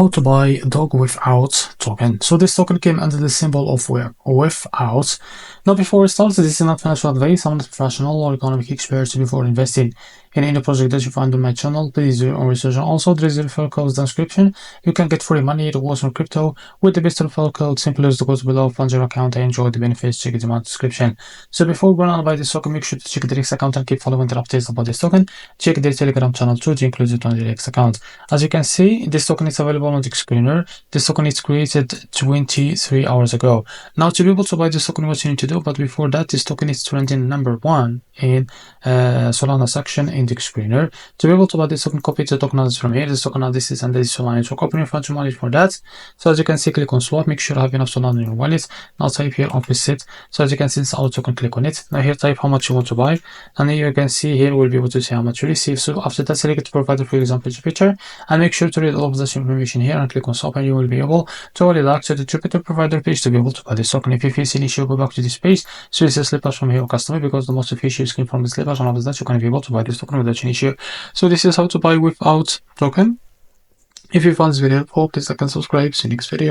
how to buy dog without token. So this token came under the symbol of without. Now before we start, this is not financial advice. I'm not a professional or economic expert. Before investing in any project that you find on my channel, please do your own research. Also, there is a referral code in the description. You can get free money to work on crypto with the best referral code. Simply use the code below, fund your account, and enjoy the benefits. Check it in my description. So before going on to buy this token, make sure to check the X account and keep following the updates about this token. Check the Telegram channel too, to include it on the X account. As you can see, this token is available on the screener. This token is created 23 hours ago. Now to be able to buy this token, what you need to do, but before that, this token is trending #1 in Solana section in the screener. To be able to buy this token, copy the token address from here. This token address is under the Solana. So copy your fund to manage for that. So as you can see, click on swap. Make sure you have enough Solana in your wallet. Now type here opposite. So as you can see, it's our token. Click on it. Now here type how much you want to buy, and here you can see here we'll be able to see how much you receive. So after that, select the provider, for example, Jupiter, and make sure to read all of this information here and click on stop, and you will be able to relax to the Jupiter provider page to be able to buy this token. If you face any issue, go back to this page. So it's a slippage from your customer, because the most of issues came from the slippage, and after that you can be able to buy this token without any issue. So this is how to buy without token. If you found this video helpful, please like and subscribe. See you next video.